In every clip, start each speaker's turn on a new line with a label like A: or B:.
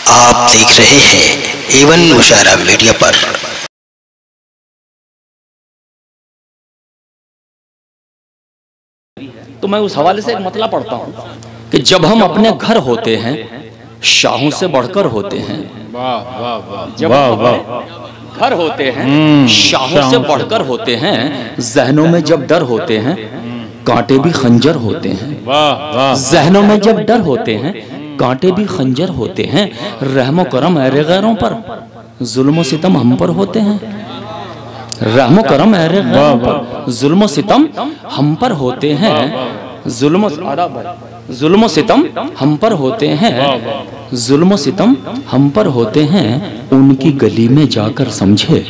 A: आप देख रहे हैं एवन मुशायरा मीडिया पर।
B: तो मैं उस हवाले से एक मतलब पढ़ता हूँ कि जब हम अपने घर होते हैं शाहों से बढ़कर होते हैं।
C: वाह वाह वाह,
B: जब हम घर होते हैं शाहों से बढ़कर होते हैं। जहनों में जब डर होते हैं कांटे भी खंजर होते हैं।
C: वाह वाह,
B: जहनों में जब डर होते हैं कांटे भी खंजर होते हैं। रहमो करम ऐरे गैरों पर जुल्म सितम हम पर होते हैं। रहमो करम ऐरे गैरों पर जुल्म सितम हम पर होते हैं। जुल्म सितम हम पर होते हैं। जुल्म सितम हम पर होते हैं। उनकी गली में जाकर समझे,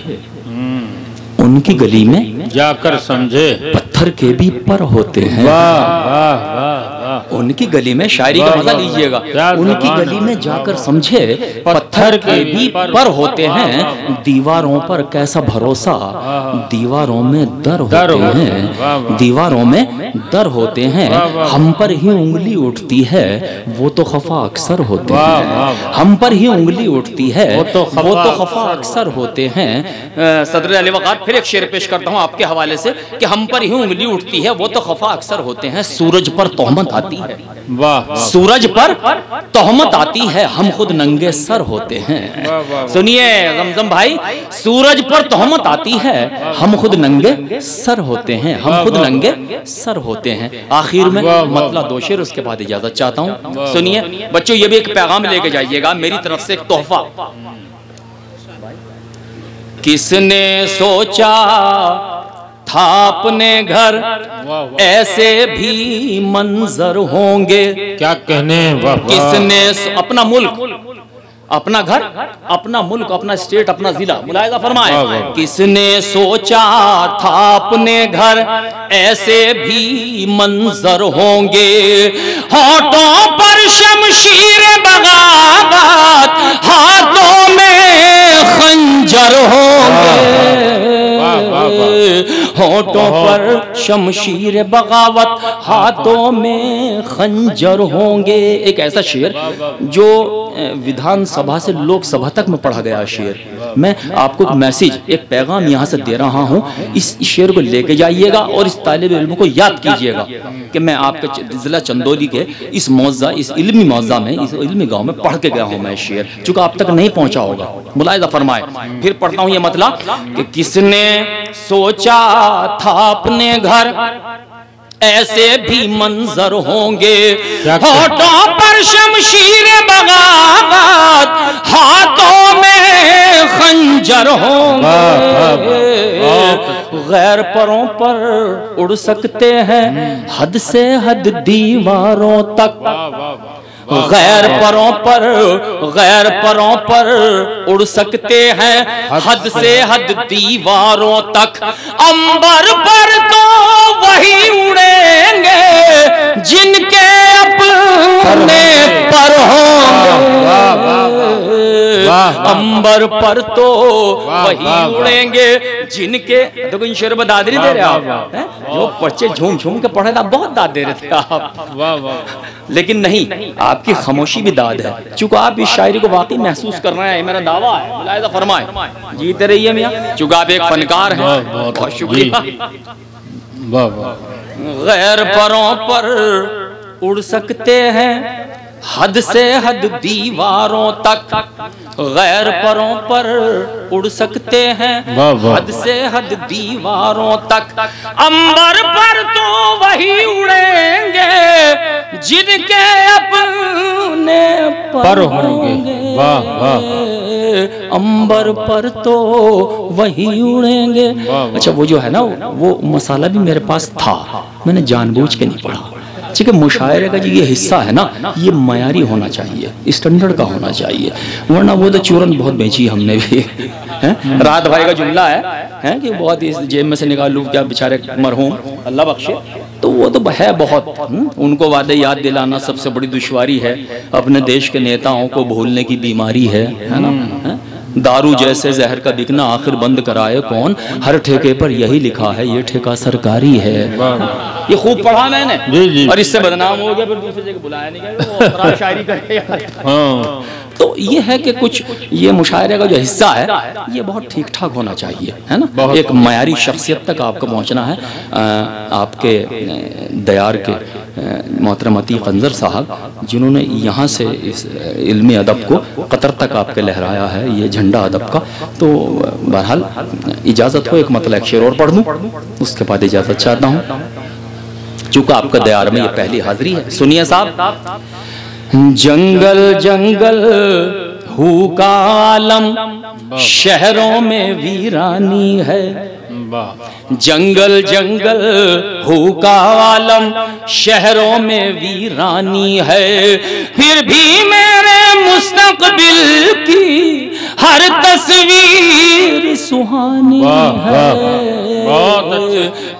B: उनकी गली में
C: जाकर समझे
B: पत्थर के भी पर होते हैं।
C: वाह वाह वाह,
B: उनकी गली में, शायरी का मजा लीजिएगा, उनकी गली में जाकर समझे पत्थर के भी पर होते हैं। दीवारों पर कैसा भरोसा, दीवारों में दर होते हैं। दीवारों में दर होते हैं। हम पर ही उंगली उठती है वो तो खफा अक्सर होते हैं। हम पर ही उंगली उठती है वो तो खफा अक्सर होते हैं। सदर अली वक़ार फिर एक शेर पेश करता हूँ आपके हवाले से कि हम पर ही उंगली उठती है वो तो खफा अक्सर होते हैं। सूरज पर तोहमत आती है,
C: वाह
B: सूरज पर तोहमत आती है हम खुद नंगे सर होते हैं। सुनिए जमजम भाई, सूरज पर तोहमत आती है हम खुद नंगे सर होते हैं। हम खुद नंगे सर होते हैं। आखिर में मतलब दो शेर, उसके बाद इजाजत चाहता हूँ। सुनिए बच्चों, ये भी एक पैगाम लेके जाइएगा मेरी तरफ से, एक तोहफा। किसने सोचा था अपने घर ऐसे भी मंजर होंगे।
C: क्या कहने, वाह वाह।
B: किसने अपना मुल्क, अपना घर, अपना मुल्क, अपना स्टेट, अपना जिला मुलाहिजा फरमाए। किसने सोचा था अपने घर ऐसे भी मंजर होंगे। होठों पर शमशीर बगावत हाथों में खंजर होंगे। होठों पर शमशीर बगावत हाथों में खंजर होंगे। एक ऐसा शेर जो विधानसभा से लोकसभा तक में पढ़ा गया शेर। मैं आपको एक मैसेज, एक पैगाम यहाँ से दे रहा हूँ। इस शेर को लेके जाइएगा और इस तालिब इल्म को याद कीजिएगा कि मैं आपके जिला चंदौली के इस मौजा, इस इल्मी मौजा में, इस इल्मी गांव में पढ़ के गया हूँ मैं शेर, चूंकि आप तक नहीं पहुंचा होगा। मुलाहिजा फरमाए, फिर पढ़ता हूँ ये मतलब कि किसने सोचा था अपने घर ऐसे भी मंजर होंगे। होठों पर शमशीर बगावत हाथों में खंजर होंगे। गैर परों पर उड़ सकते हैं हद से हद दीवारों तक। गैर परों पर उड़ सकते हैं हद से हद दीवारों तक। अंबर पर तो वही उड़ेंगे जिनके अपने पर होंगे। अंबर पर तो वही उड़ेंगे जिनके, देखो इन शेर में दाद नहीं दे रहे आप, जो बच्चे झूम झूम के पढ़े था बहुत दाद दे रहे थे आप, लेकिन नहीं, आपकी खामोशी भी दाद है। चूंकि आप इस शायरी को वाकई महसूस कर रहे हैं, मेरा दावा है। मुलाहिजा फरमाए, जीते रहिए मियां, चूंकि आप एक फनकार हैं। बहुत शुक्रिया। गैर परों पर उड़ सकते हैं हद से हद दीवारों तक। गैर परों पर उड़ सकते हैं हद से हद दीवारों तक। अंबर पर तो वही उड़ेंगे जिनके अपने पर होंगे। अंबर पर तो वही उड़ेंगे। अच्छा, वो जो है ना, वो मसाला भी मेरे पास था, मैंने जानबूझ के नहीं पढ़ा। ठीक है, मुशायरे का जो ये हिस्सा है ना, ये मयारी होना चाहिए, स्टैंडर्ड का होना चाहिए, वरना वो तो चूरन बहुत बेची हमने भी है। रात भाई का जुमला है कि बहुत इस जेब में से निकालूं क्या बेचारे मरहूम, अल्लाह बख्शे, तो वो तो है बहुत। उनको वादे याद दिलाना सबसे बड़ी दुश्वारी है। अपने देश के नेताओं को भूलने की बीमारी है ना। दारू जैसे जहर का बिकना आखिर बंद कराए कौन। हर ठेके पर यही लिखा है ये ठेका सरकारी है। ये खूब पढ़ा मैंने और इससे बदनाम हो गया, फिर दूसरी जगह बुलाया नहीं गया, शायरी करे। तो ये है कि कुछ ये मुशायरे का जो हिस्सा है ये बहुत ठीक ठाक होना चाहिए, है ना। एक मयारी शख्सियत तक आपको पहुंचना है। आपके दयार के मोहतरम अतीक अंजर साहब जिन्होंने यहाँ से इस इल्मी अदब को कतर तक आपके लहराया है, ये झंडा अदब का। तो बहरहाल इजाज़त हो एक मतलब एक शेर और पढ़ दूँ, उसके बाद इजाज़त चाहता हूँ, चूँकि आपका दयार में ये पहली हाजिरी है। सुनिए साहब। जंगल जंगल हू का आलम शहरों में वीरानी है, जंगल जंगल हू का आलम शहरों में वीरानी है, फिर भी मेरे मुस्तकबिल की हर तस्वीर सुहानी है,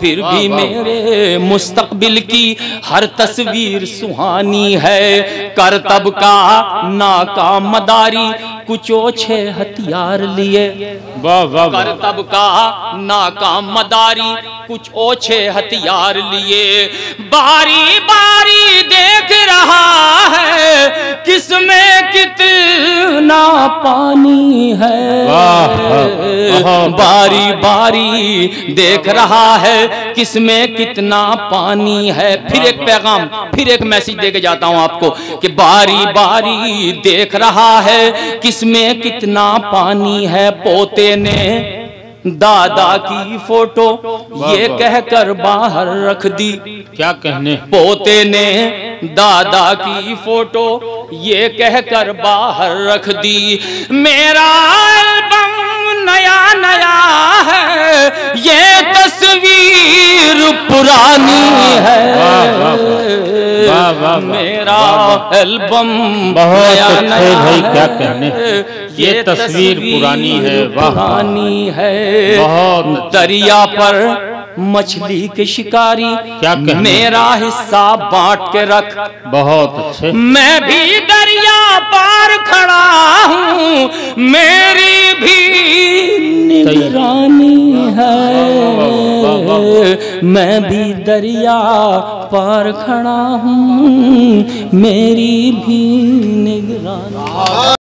B: फिर भी मेरे मुस्तकबिल की हर तस्वीर सुहानी है, करतब का नाकाम मदारी कुछ ओछे हथियार लिए, करतब का नाकाम मदारी कुछ ओछे हथियार लिए, बारी बारी देख रहा है किसमें कितना पानी है, बारी बारी देख रहा है किसमें कितना पानी है। फिर एक पैगाम, फिर एक मैसेज देके जाता हूं आपको कि बारी बारी देख रहा है किसमें कितना पानी है। पोते ने दादा की फोटो ये कहकर बाहर रख दी,
C: क्या कहने,
B: पोते ने दादा की फोटो ये कहकर बाहर रख दी, मेरा एल्बम नया नया है ये तस्वीर पुरानी है, मेरा एल्बम
C: बहुत अच्छे भाई, क्या कहने, ये तस्वीर पुरानी है,
B: पुरानी है।
C: बहुत
B: दरिया पर मछली के शिकारी
C: क्या कहने,
B: मेरा हिस्सा बांट के रख,
C: बहुत अच्छे, मैं
B: भी दरिया पार खड़ा हूँ मेरी भी निगरानी है, मैं भी दरिया पार खड़ा हूँ मेरी भी निगरानी।